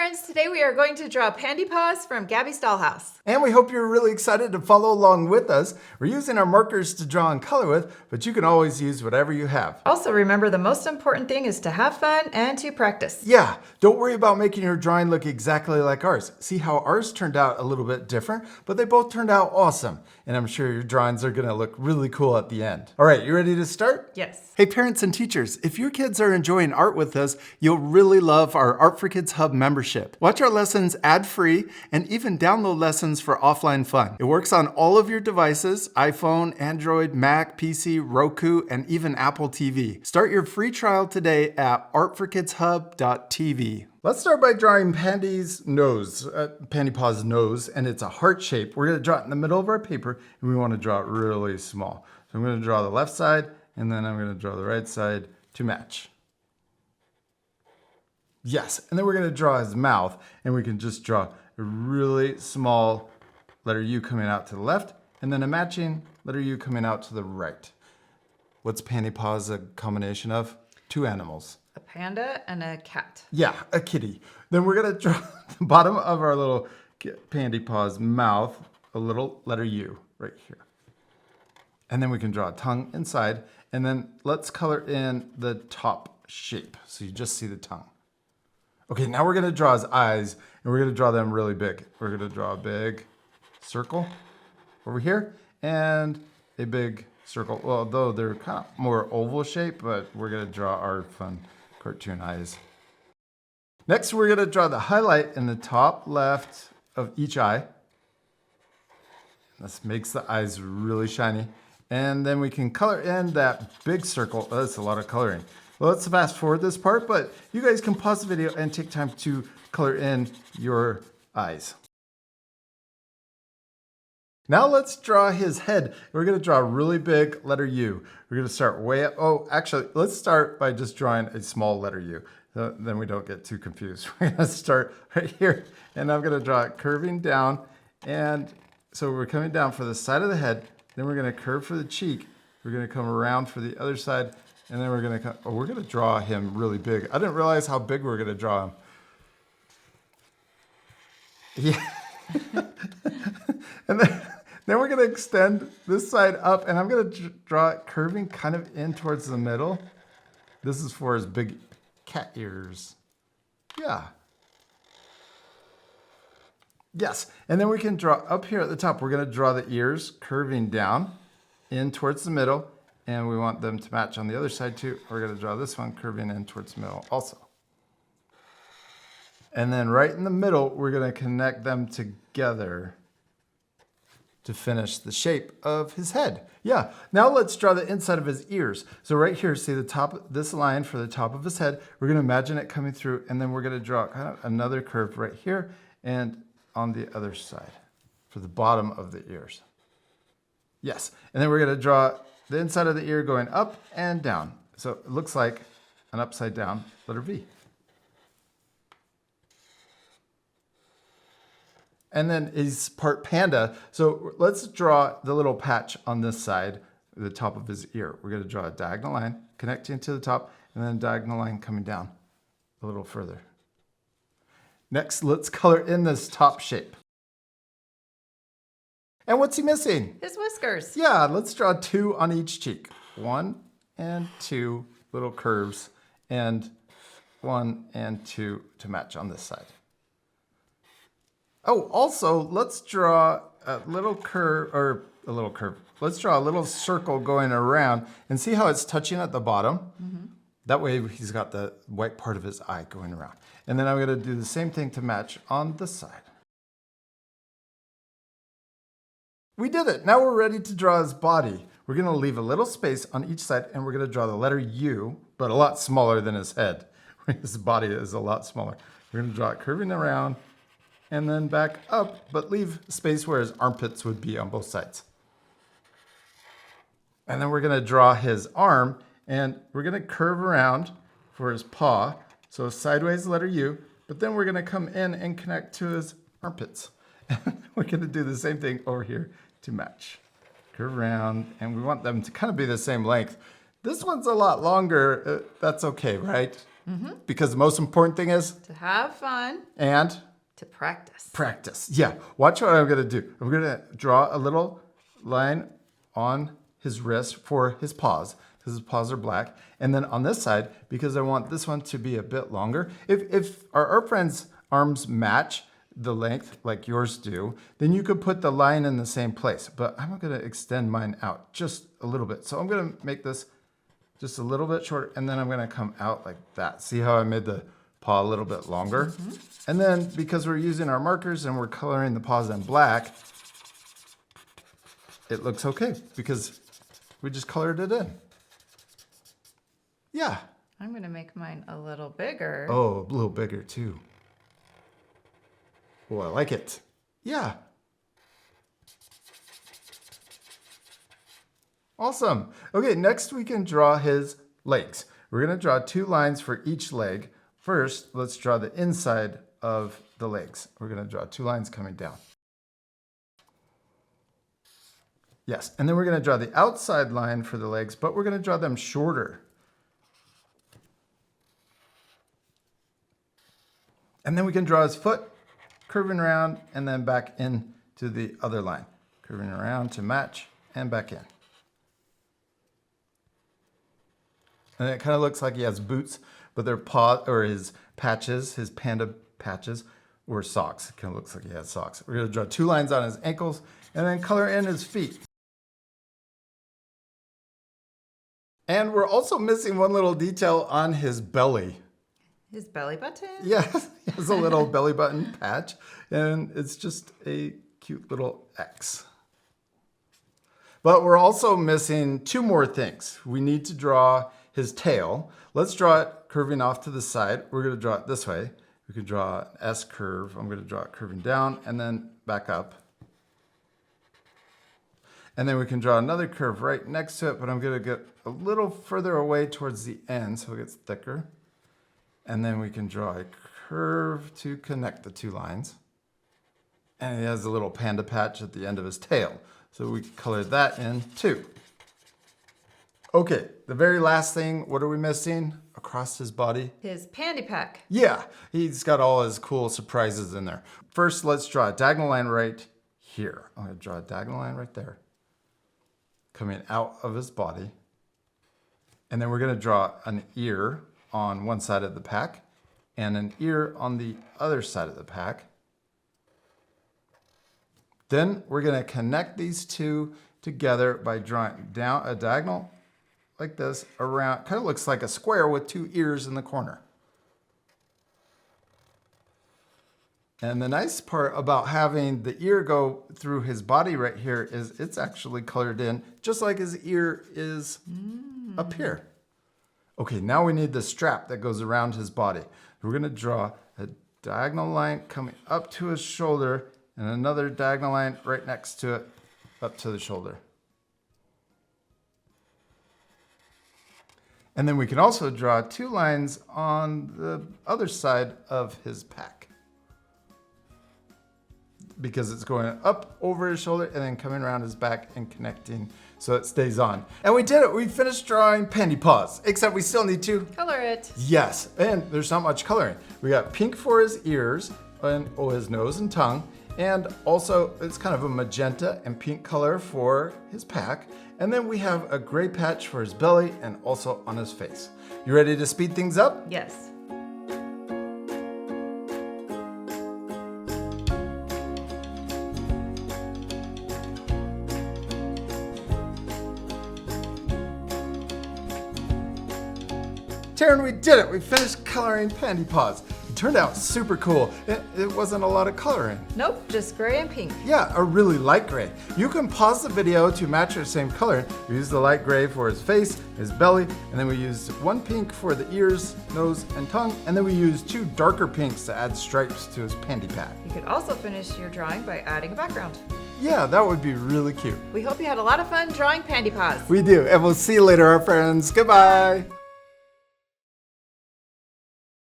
friends, today we are going to draw Pandy Paws from Gabby's Dollhouse. And we hope you're really excited to follow along with us. We're using our markers to draw and color with, but you can always use whatever you have. Also remember, the most important thing is to have fun and to practice. Yeah, don't worry about making your drawing look exactly like ours. See how ours turned out a little bit different, but they both turned out awesome. And I'm sure your drawings are gonna look really cool at the end. All right, you ready to start? Yes. Hey parents and teachers, if your kids are enjoying art with us, you'll really love our Art for Kids Hub membership. Watch our lessons ad-free and even download lessons for offline fun. It works on all of your devices, iPhone, Android, Mac, PC, Roku, and even Apple TV. Start your free trial today at artforkidshub.tv. Let's start by drawing Pandy's nose, Pandy Paws' nose, and it's a heart shape. We're gonna draw it in the middle of our paper, and we wanna draw it really small. So I'm gonna draw the left side, and then I'm gonna draw the right side to match. Yes, and then we're gonna draw his mouth, and we can just draw a really small letter U coming out to the left, and then a matching letter U coming out to the right. What's Pandy Paws a combination of? Two animals. A panda and a cat. Yeah, a kitty. Then we're gonna draw the bottom of our little Pandy Paws mouth, a little letter U right here. And then we can draw a tongue inside, and then let's color in the top shape so you just see the tongue. Okay, now we're gonna draw his eyes, and we're gonna draw them really big. We're gonna draw a big circle over here, and a big circle. Well, although they're kind of more oval shape, but we're gonna draw our fun cartoon eyes. Next, we're gonna draw the highlight in the top left of each eye. This makes the eyes really shiny. And then we can color in that big circle. Oh, that's a lot of coloring. Well, let's fast forward this part, but you guys can pause the video and take time to color in your eyes. Now let's draw his head. We're gonna draw a really big letter U. We're gonna start way up. Oh, actually, let's start by just drawing a small letter U. Then we don't get too confused. We're gonna start right here, and I'm gonna draw it curving down. And so we're coming down for the side of the head, then we're gonna curve for the cheek. We're gonna come around for the other side, and then we're gonna draw him really big. I didn't realize how big we're gonna draw him. Yeah. And then we're gonna extend this side up, and I'm gonna draw it curving kind of in towards the middle. This is for his big cat ears. Yeah. Yes, and then we can draw up here at the top. We're gonna draw the ears curving down in towards the middle, and we want them to match on the other side too. We're gonna draw this one curving in towards the middle also. And then right in the middle, we're gonna connect them together to finish the shape of his head. Yeah, now let's draw the inside of his ears. So right here, see the top, this line for the top of his head, we're gonna imagine it coming through, and then we're gonna draw kind of another curve right here and on the other side for the bottom of the ears. Yes, and then we're gonna draw the inside of the ear going up and down. So it looks like an upside down letter V. And then he's part panda. So let's draw the little patch on this side, the top of his ear. We're gonna draw a diagonal line connecting to the top, and then a diagonal line coming down a little further. Next, let's color in this top shape. And what's he missing? His whiskers. Yeah, let's draw two on each cheek. 1 and 2 little curves, and 1 and 2 to match on this side. Oh, also, let's draw a little curve, Let's draw a little circle going around, and see how it's touching at the bottom? Mm-hmm. That way he's got the white part of his eye going around. And then I'm gonna do the same thing to match on this side. We did it. Now we're ready to draw his body. We're gonna leave a little space on each side, and we're gonna draw the letter U, but a lot smaller than his head. His body is a lot smaller. We're gonna draw it curving around, and then back up, but leave space where his armpits would be on both sides. And then we're gonna draw his arm, and we're gonna curve around for his paw. So sideways letter U, but then we're gonna come in and connect to his armpits. We're gonna do the same thing over here to match. Curve around, and we want them to kind of be the same length. This one's a lot longer. That's okay, right? Because the most important thing is To have fun, and to practice. practice. Yeah, watch what I'm gonna do. I'm gonna draw a little line on his wrist for his paws, because his paws are black. And then on this side, because I want this one to be a bit longer. If our friend's arms match the length like yours do, then you could put the line in the same place. But I'm gonna extend mine out just a little bit. So I'm gonna make this just a little bit shorter, and then I'm gonna come out like that. See how I made the paw a little bit longer? And then because we're using our markers and we're coloring the paws in black, it looks okay because we just colored it in. Yeah. I'm going to make mine a little bigger. Oh, a little bigger too. Oh, I like it. Yeah. Awesome. Okay, next we can draw his legs. We're going to draw 2 lines for each leg. First, let's draw the inside of the legs. We're going to draw 2 lines coming down. Yes, and then we're going to draw the outside line for the legs, but we're going to draw them shorter. And then we can draw his foot, curving around, and then back in to the other line. Curving around to match, and back in. And it kind of looks like he has boots, but they're or his patches, his panda patches, or socks. It kind of looks like he has socks. We're going to draw 2 lines on his ankles, and then color in his feet. And we're also missing one little detail on his belly. His belly button? Yeah, he has a little belly button patch, and it's just a cute little X. But we're also missing 2 more things. We need to draw his tail. Let's draw it curving off to the side. We're going to draw it this way. We can draw an S curve. I'm going to draw it curving down and then back up. And then we can draw another curve right next to it, but I'm going to get a little further away towards the end so it gets thicker. And then we can draw a curve to connect the 2 lines. And he has a little panda patch at the end of his tail. So we colored that in too. Okay, the very last thing, what are we missing across his body? His pandy pack. Yeah, he's got all his cool surprises in there. First, let's draw a diagonal line right here. I'm going to draw a diagonal line right there, coming out of his body. And then we're going to draw an ear on one side of the pack and an ear on the other side of the pack. Then we're going to connect these 2 together by drawing down a diagonal like this around. Kind of looks like a square with 2 ears in the corner. And the nice part about having the ear go through his body right here is it's actually colored in just like his ear is up here. Okay, now we need the strap that goes around his body. We're going to draw a diagonal line coming up to his shoulder and another diagonal line right next to it up to the shoulder. And then we can also draw 2 lines on the other side of his pack, because it's going up over his shoulder and then coming around his back and connecting so it stays on. And we did it. We finished drawing Pandy Paws, except we still need to Color it. Yes, and there's not much coloring. We got pink for his ears and his nose and tongue, and also it's kind of a magenta and pink color for his pack. And then we have a gray patch for his belly and also on his face. You ready to speed things up? Yes. Teryn, we did it. We finished coloring Pandy Paws. It turned out super cool. It wasn't a lot of coloring. Nope, just gray and pink. Yeah, a really light gray. You can pause the video to match the same color. We used the light gray for his face, his belly, and then we used 1 pink for the ears, nose, and tongue, and then we used 2 darker pinks to add stripes to his pandy pack. You could also finish your drawing by adding a background. Yeah, that would be really cute. We hope you had a lot of fun drawing Pandy Paws. We do, and we'll see you later, our friends. Goodbye.